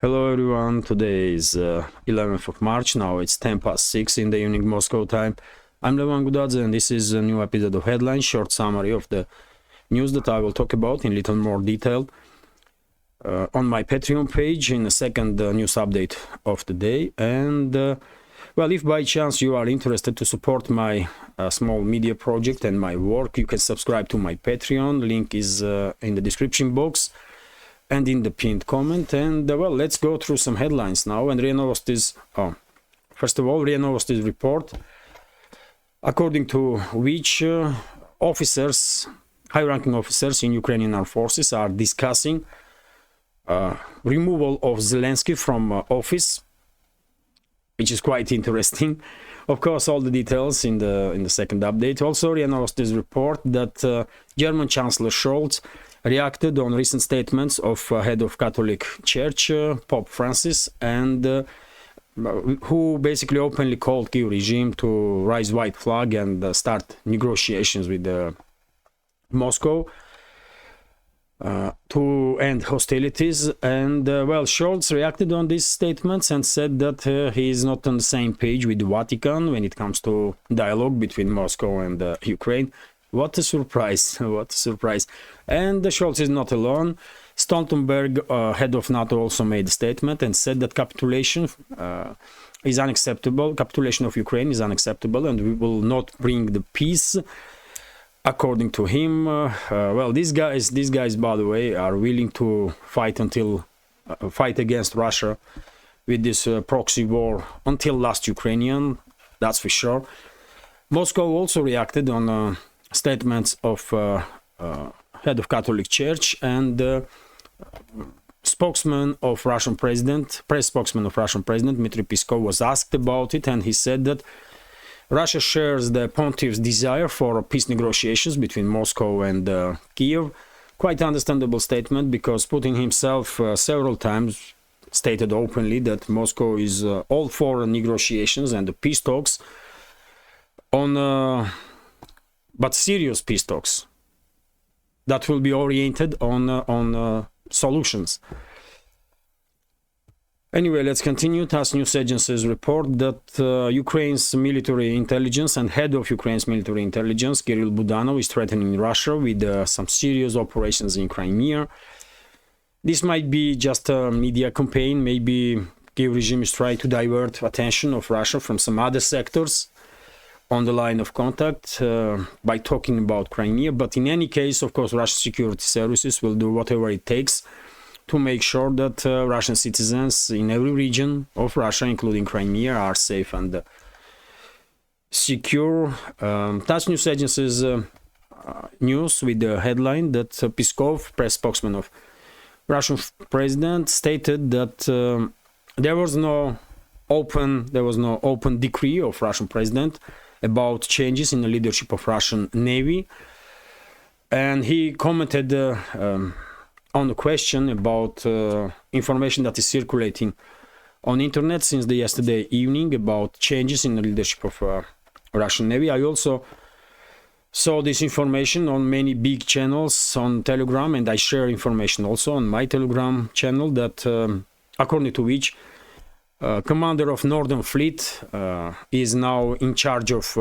Hello everyone, today is 11th of March, now it's 10 past 6 in the evening Moscow time. I'm Levan Gudadze and this is a new episode of Headlines, short summary of the news that I will talk about in little more detail on my Patreon page in the second news update of the day. And well, if by chance you are interested to support my small media project and my work, you can subscribe to my Patreon, link is in the description box and in the pinned comment. And well, let's go through some headlines now. And RIA Novosti's, first of all, RIA Novosti's report, according to which officers, high-ranking officers in Ukrainian armed forces are discussing removal of Zelensky from office, which is quite interesting. Of course, all the details in the second update. Also, RIA Novosti's report that German Chancellor Scholz reacted on recent statements of head of Catholic Church, Pope Francis, and who basically openly called Kyiv regime to raise white flag and start negotiations with Moscow to end hostilities. And well, Scholz reacted on these statements and said that he is not on the same page with the Vatican when it comes to dialogue between Moscow and Ukraine. What a surprise, what a surprise. And Scholz is not alone. Stoltenberg, head of NATO, also made a statement and said that capitulation is unacceptable. Capitulation of Ukraine is unacceptable and we will not bring the peace. According to him, well, these guys, by the way, are willing to fight against Russia with this proxy war until last Ukrainian, that's for sure. Moscow also reacted on statements of head of Catholic Church and spokesman of Russian president, press spokesman of Russian president, Dmitry Peskov, was asked about it, and he said that Russia shares the pontiff's desire for peace negotiations between Moscow and Kyiv. Quite understandable statement, because Putin himself several times stated openly that Moscow is all for negotiations and the peace talks on but serious peace talks that will be oriented on solutions. Anyway, let's continue. TASS news agencies report that Ukraine's military intelligence and head of Ukraine's military intelligence, Kirill Budanov, is threatening Russia with some serious operations in Crimea. This might be just a media campaign. Maybe Kyiv regime is trying to divert attention of Russia from some other sectors on the line of contact by talking about Crimea. But in any case, of course, Russian security services will do whatever it takes to make sure that Russian citizens in every region of Russia, including Crimea, are safe and secure. TASS news agency's news with the headline that Peskov, press spokesman of Russian president, stated that there was no open decree of Russian president about changes in the leadership of Russian Navy, and he commented on the question about information that is circulating on internet since the yesterday evening about changes in the leadership of Russian Navy. I also saw this information on many big channels on Telegram, and I share information also on my Telegram channel that according to which commander of Northern Fleet is now in charge of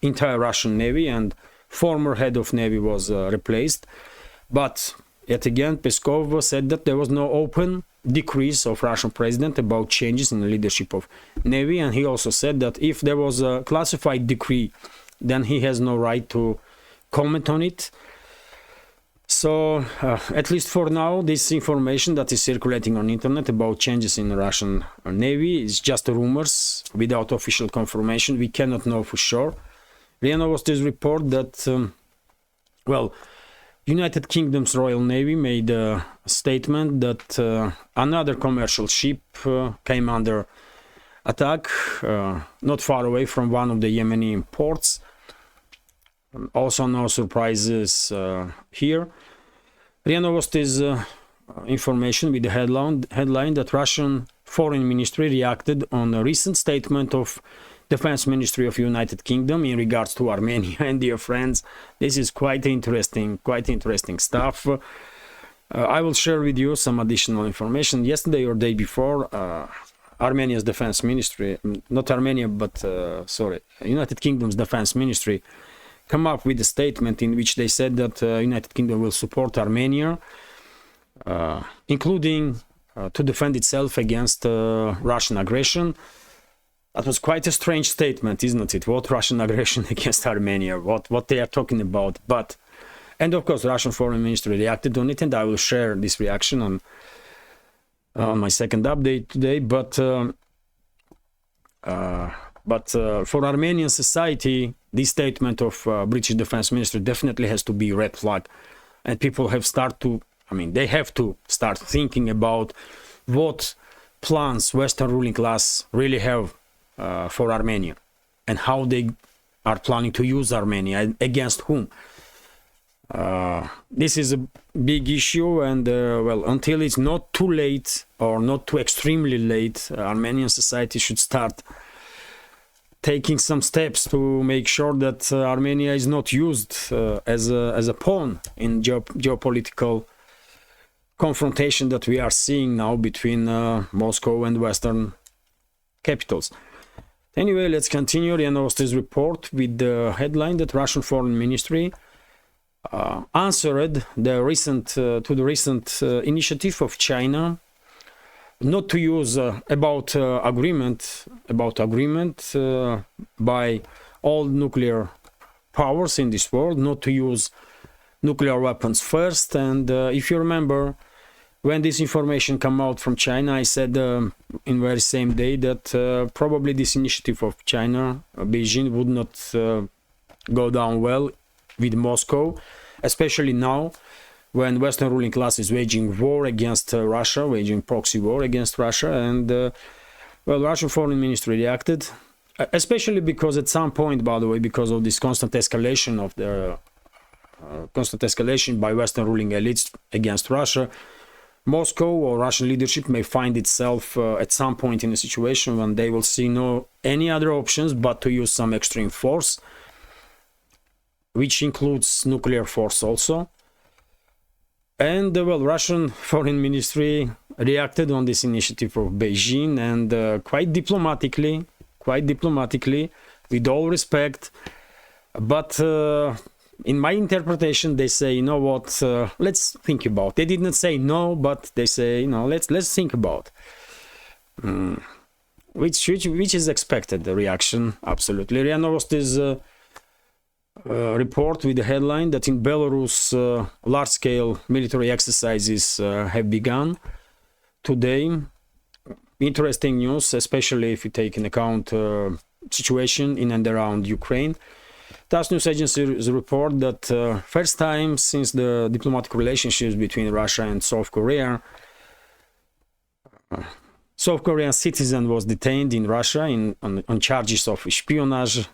entire Russian Navy, and former head of Navy was replaced. But yet again, Peskov said that there was no open decrees of Russian president about changes in the leadership of Navy, and he also said that if there was a classified decree, then he has no right to comment on it. So, at least for now, this information that is circulating on internet about changes in the Russian Navy is just rumors without official confirmation. We cannot know for sure. RIA Novosti's report that, well, United Kingdom's Royal Navy made a statement that another commercial ship came under attack not far away from one of the Yemeni ports. Also, no surprises here. RIA Novosti's information with the headline that Russian Foreign Ministry reacted on a recent statement of Defense Ministry of United Kingdom in regards to Armenia. And dear friends, this is quite interesting stuff. I will share with you some additional information. Yesterday or day before, Armenia's defense ministry, not Armenia, but United Kingdom's defense ministry, come up with a statement in which they said that United Kingdom will support Armenia, including to defend itself against Russian aggression. That was quite a strange statement, isn't it? What Russian aggression against Armenia? What they are talking about? And of course, Russian Foreign Ministry reacted on it, and I will share this reaction on my second update today. But for Armenian society, this statement of British Defense Ministry definitely has to be red flag, and people have they have to start thinking about what plans Western ruling class really have for Armenia, and how they are planning to use Armenia, against whom. This is a big issue, and until it's not too late or not too extremely late, Armenian society should start taking some steps to make sure that Armenia is not used as a pawn in geopolitical confrontation that we are seeing now between Moscow and Western capitals. Anyway, let's continue RIA Novosti's report with the headline that Russian Foreign Ministry answered the recent initiative of China not to use about agreement by all nuclear powers in this world, not to use nuclear weapons first. And if you remember, when this information came out from China, I said in very same day that probably this initiative of China, Beijing, would not go down well with Moscow, especially now when Western ruling class is waging war against Russia, waging proxy war against Russia. And Russian Foreign Ministry reacted, especially because at some point, by the way, because of this constant escalation by Western ruling elites against Russia, Moscow or Russian leadership may find itself at some point in a situation when they will see no any other options but to use some extreme force, which includes nuclear force also. And Russian Foreign Ministry reacted on this initiative of Beijing, and quite diplomatically, with all respect. But in my interpretation, they say, you know what, let's think about it. They did not say no, but they say, let's think about it. Which is expected, the reaction, absolutely. RIA Novosti's report with the headline that in Belarus large-scale military exercises have begun today. Interesting news, especially if you take into account situation in and around Ukraine. TASS news agency's report that first time since the diplomatic relationships between Russia and South Korea, South Korean citizen was detained in Russia on charges of espionage.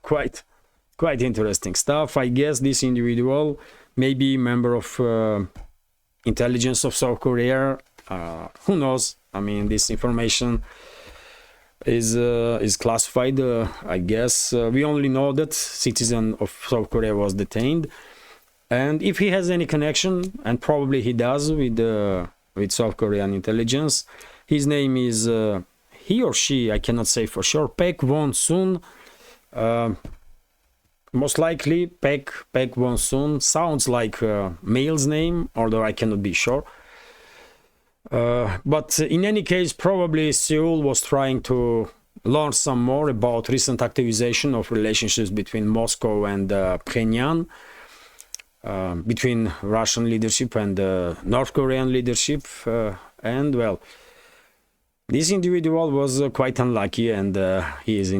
Quite interesting stuff. I guess this individual may be member of intelligence of South Korea. Who knows? This information is classified. I guess we only know that citizen of South Korea was detained, and if he has any connection, and probably he does, with South Korean intelligence, his name is he or she, I cannot say for sure, Paek Won-soon. Most likely Paek Won-soon sounds like a male's name, although I cannot be sure. But in any case, probably Seoul was trying to learn some more about recent activization of relationships between Moscow and Pyongyang, between Russian leadership and North Korean leadership. And this individual was quite unlucky, and he's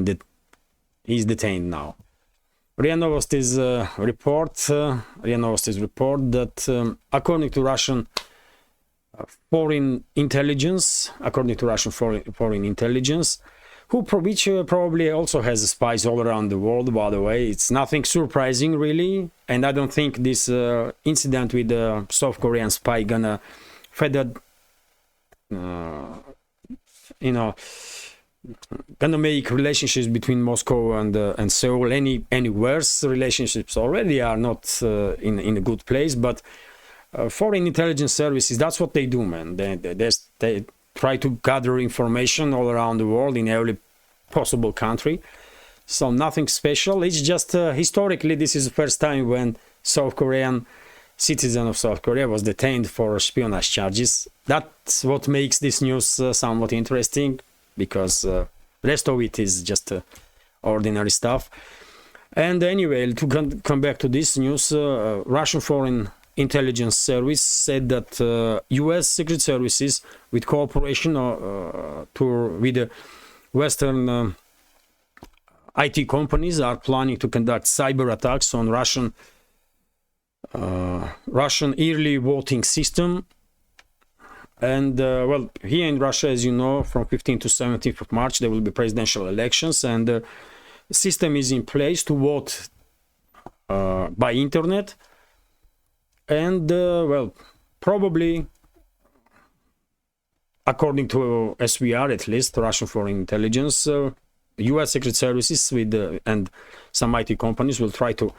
detained now. RIA Novosti's report that according to Russian foreign intelligence, which probably also has spies all around the world, by the way. It's nothing surprising, really, and I don't think this incident with the South Korean spy gonna further, gonna make relationships between Moscow and Seoul any worse. Relationships already are not in a good place, but foreign intelligence services, that's what they do, man. They try to gather information all around the world in every possible country. So nothing special. It's just historically, this is the first time when South Korean citizen of South Korea was detained for espionage charges. That's what makes this news somewhat interesting, because the rest of it is just ordinary stuff. And anyway, to come back to this news, Russian Foreign Intelligence Service said that U.S. Secret Services, with cooperation with the Western IT companies, are planning to conduct cyber attacks on Russian early voting system. And well, here in Russia, as you know, from 15th to 17th of March, there will be presidential elections, and the system is in place to vote by internet. And well, probably, according to SVR, at least, Russian Foreign Intelligence, U.S. Secret Services and some IT companies will try to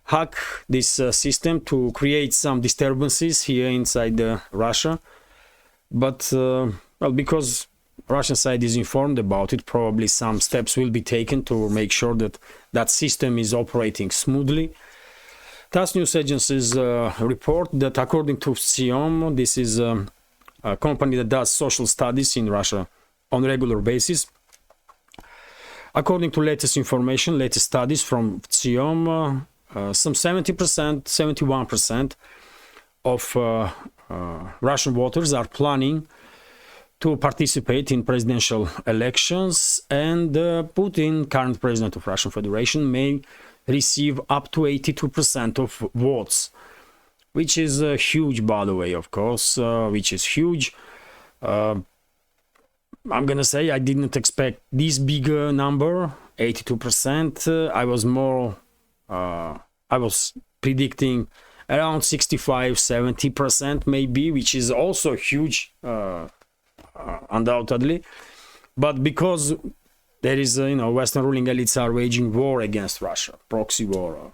hack this system to create some disturbances here inside Russia. But well, because Russian side is informed about it, probably some steps will be taken to make sure that that system is operating smoothly. TASS news agencies report that according to Xiom, this is a company that does social studies in Russia on a regular basis. According to latest information, latest studies from Xiom, some 70%, 71% of Russian voters are planning to participate in presidential elections, and Putin, current president of Russian Federation, may receive up to 82% of votes, which is huge, by the way, of course, which is huge. I'm gonna say I didn't expect this big number, 82%. I was predicting around 65-70% maybe, which is also huge, undoubtedly. But because there is, Western ruling elites are waging war against Russia, proxy war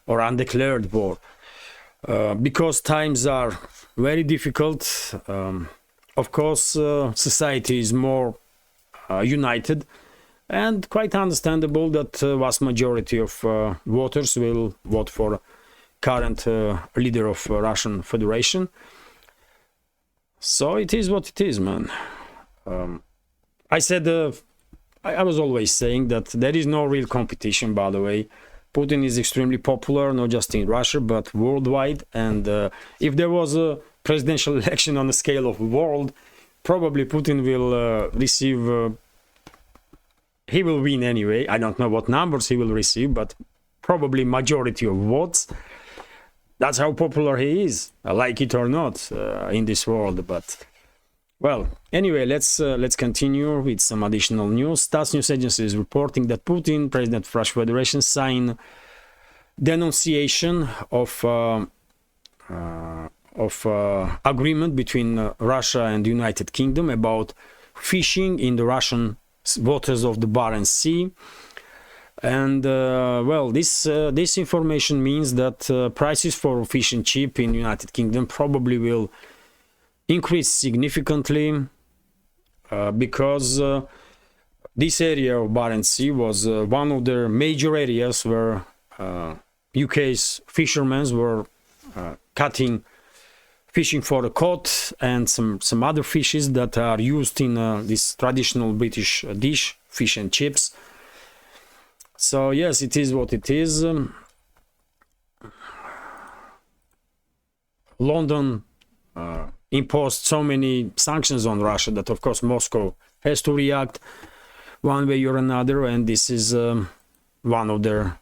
or undeclared war, because times are very difficult. Of course, society is more united, and quite understandable that vast majority of voters will vote for current leader of Russian Federation. So it is what it is, man. I was always saying that there is no real competition, by the way. Putin is extremely popular, not just in Russia, but worldwide. And if there was a presidential election on the scale of the world, probably Putin will he will win anyway. I don't know what numbers he will receive, but probably majority of votes. That's how popular he is, like it or not, in this world. But well, anyway, let's continue with some additional news. TASS news agency is reporting that Putin, president of Russian Federation, signed denunciation of agreement between Russia and the United Kingdom about fishing in the Russian waters of the Barents Sea. And well, this information means that prices for fish and chip in United Kingdom probably will increase significantly, because this area of Barents Sea was one of the major areas where UK's fishermen were fishing for the cod and some other fishes that are used in this traditional British dish, fish and chips. So yes, it is what it is. London imposed so many sanctions on Russia that, of course, Moscow has to react one way or another, and this is one of their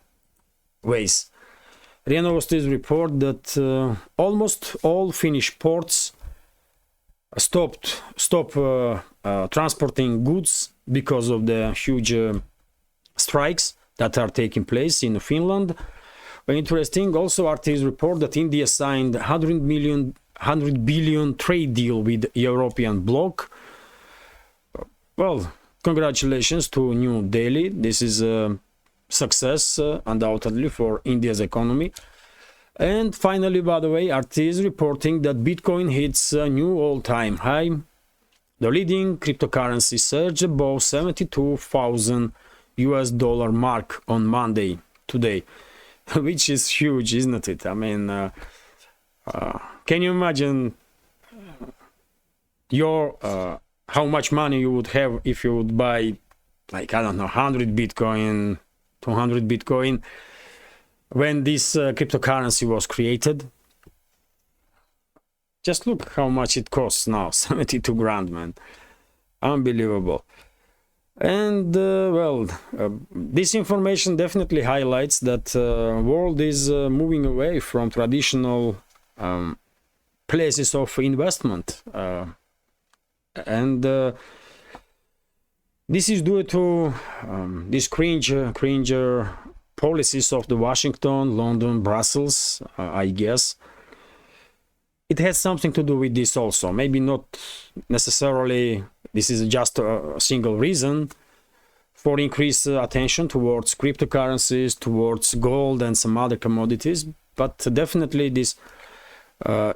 ways. RIA Novosti's report that almost all Finnish ports stopped transporting goods because of the huge strikes that are taking place in Finland. Interesting. Also, RT's report that India signed 100 billion trade deal with European bloc. Well, congratulations to New Delhi. This is a success, undoubtedly, for India's economy. And finally, by the way, RT is reporting that Bitcoin hits a new all-time high. The leading cryptocurrency surged above 72,000 US dollar mark on Monday today, which is huge, isn't it? I mean, can you imagine how much money you would have if you would buy, like, I don't know, 100 Bitcoin, 200 Bitcoin, when this cryptocurrency was created? Just look how much it costs now. 72 grand, man. Unbelievable. And this information definitely highlights that world is moving away from traditional places of investment, and this is due to these cringer policies of the Washington, London, Brussels, I guess. It has something to do with this also. Maybe not necessarily this is just a single reason for increased attention towards cryptocurrencies, towards gold and some other commodities, but definitely these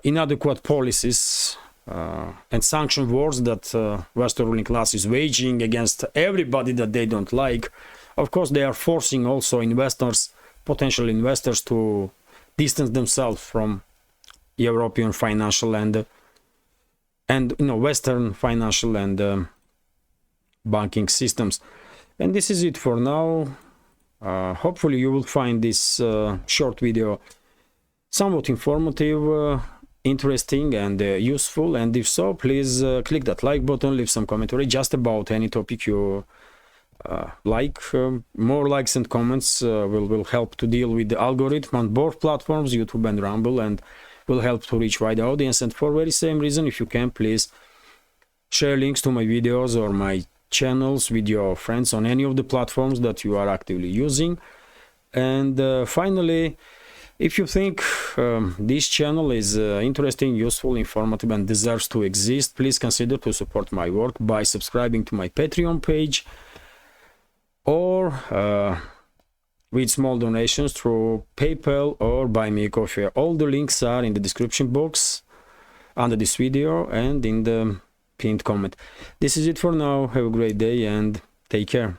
inadequate policies and sanction wars that Western ruling class is waging against everybody that they don't like. Of course, they are forcing also investors, potential investors, to distance themselves from European financial and Western financial and banking systems. And this is it for now. Hopefully you will find this short video somewhat informative, interesting and useful, and if so, please click that like button, leave some commentary just about any topic you like. More likes and comments will help to deal with the algorithm on both platforms, YouTube and Rumble, and will help to reach wide audience. And for very same reason, if you can, please share links to my videos or my channels with your friends on any of the platforms that you are actively using. And finally, if you think this channel is interesting, useful, informative and deserves to exist, please consider to support my work by subscribing to my Patreon page or with small donations through PayPal or Buy Me a Coffee. All the links are in the description box under this video and in the pinned comment. This is it for now. Have a great day and take care.